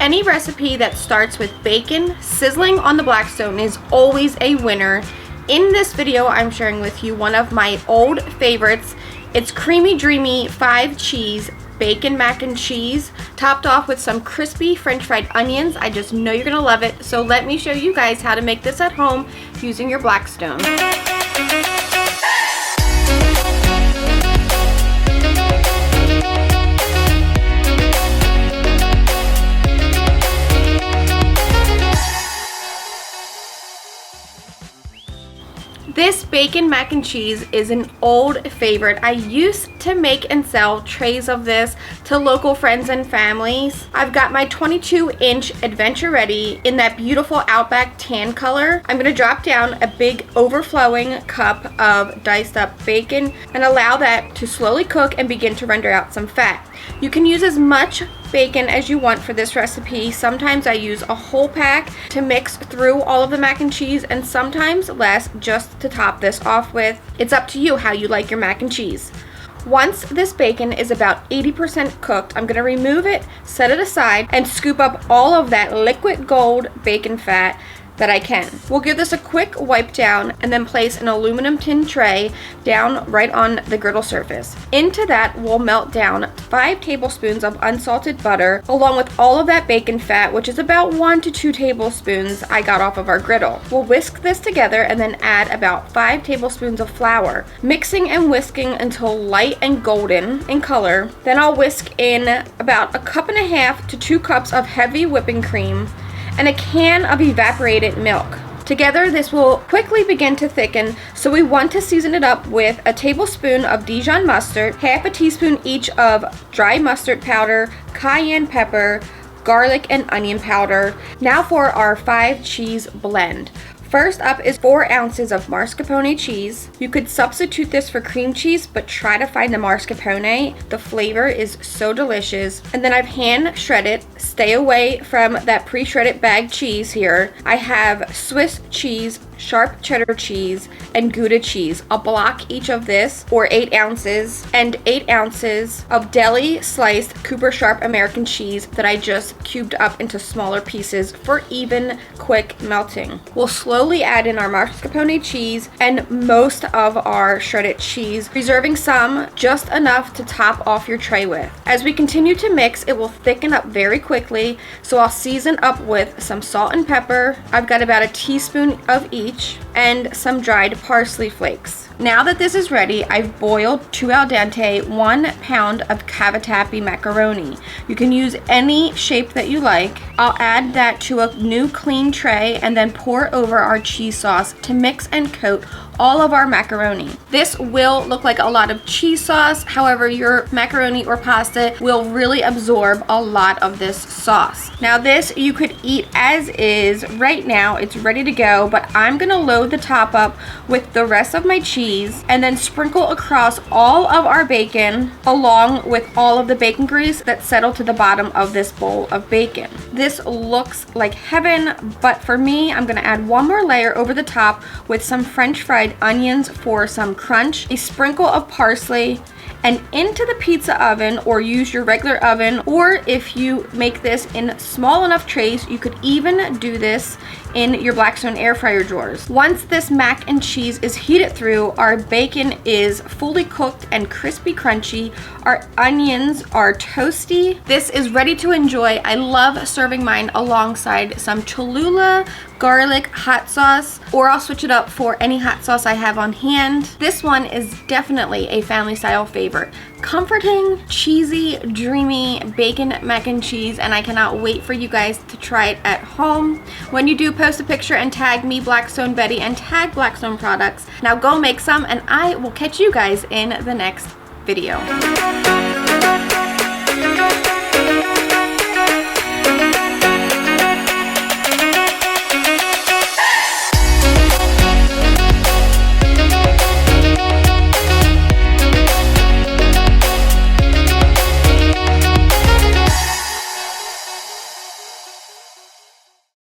any recipe that starts with bacon sizzling on the Blackstone is always a winner. In this video, I'm sharing with you one of my old favorites. It's creamy, dreamy 5 cheese bacon mac and cheese, topped off with some crispy French fried onions. I just know you're gonna love it. So let me show you guys how to make this at home using your Blackstone. This bacon mac and cheese is an old favorite. I used to make and sell trays of this to local friends and families. I've got my 22-inch Adventure Ready in that beautiful Outback tan color. I'm gonna drop down a big overflowing cup of diced up bacon and allow that to slowly cook and begin to render out some fat. You can use as much bacon as you want for this recipe. Sometimes I use a whole pack to mix through all of the mac and cheese, and sometimes less just to top this off with. It's up to you how you like your mac and cheese. Once this bacon is about 80% cooked, I'm gonna remove it, set it aside, and scoop up all of that liquid gold bacon fat that I can. We'll give this a quick wipe down and then place an aluminum tin tray down right on the griddle surface. Into that, we'll melt down 5 tablespoons of unsalted butter along with all of that bacon fat, which is about 1 to 2 tablespoons I got off of our griddle. We'll whisk this together and then add about 5 tablespoons of flour, mixing and whisking until light and golden in color. Then I'll whisk in about 1.5 cups to 2 cups of heavy whipping cream and a can of evaporated milk. Together, this will quickly begin to thicken, so we want to season it up with a tablespoon of Dijon mustard, half a teaspoon each of dry mustard powder, cayenne pepper, garlic and onion powder. Now for our 5 cheese blend. First up is 4 ounces of mascarpone cheese. You could substitute this for cream cheese, but try to find the mascarpone. The flavor is so delicious. And then I've hand shredded. Stay away from that pre-shredded bagged cheese here. I have Swiss cheese, sharp cheddar cheese, and Gouda cheese. I'll block each of this, or 8 ounces, and 8 ounces of deli sliced Cooper Sharp American cheese that I just cubed up into smaller pieces for even quick melting. We'll slowly add in our mascarpone cheese and most of our shredded cheese, reserving some just enough to top off your tray with. As we continue to mix, it will thicken up very quickly, so I'll season up with some salt and pepper. I've got about a teaspoon of each and some dried parsley flakes. Now that this is ready, I've boiled 2 al dente 1 pound of cavatappi macaroni. You can use any shape that you like. I'll add that to a new clean tray and then pour over our cheese sauce to mix and coat all of our macaroni. This will look like a lot of cheese sauce, however your macaroni or pasta will really absorb a lot of this sauce. Now this you could eat as is. Right now it's ready to go, but I'm gonna load the top up with the rest of my cheese and then sprinkle across all of our bacon along with all of the bacon grease that settled to the bottom of this bowl of bacon. This looks like heaven, but for me, I'm gonna add one more layer over the top with some French fried onions for some crunch, a sprinkle of parsley, and into the pizza oven, or use your regular oven, or if you make this in small enough trays, you could even do this in your Blackstone air fryer drawers. Once this mac and cheese is heated through, our bacon is fully cooked and crispy crunchy. Our onions are toasty. This is ready to enjoy. I love serving mine alongside some Cholula garlic hot sauce, or I'll switch it up for any hot sauce I have on hand. This one is definitely a family style favorite. Comforting, cheesy, dreamy bacon mac and cheese, and I cannot wait for you guys to try it at home. When you do, post a picture and tag me, Blackstone Betty, and tag Blackstone products. Now go make some, and I will catch you guys in the next video.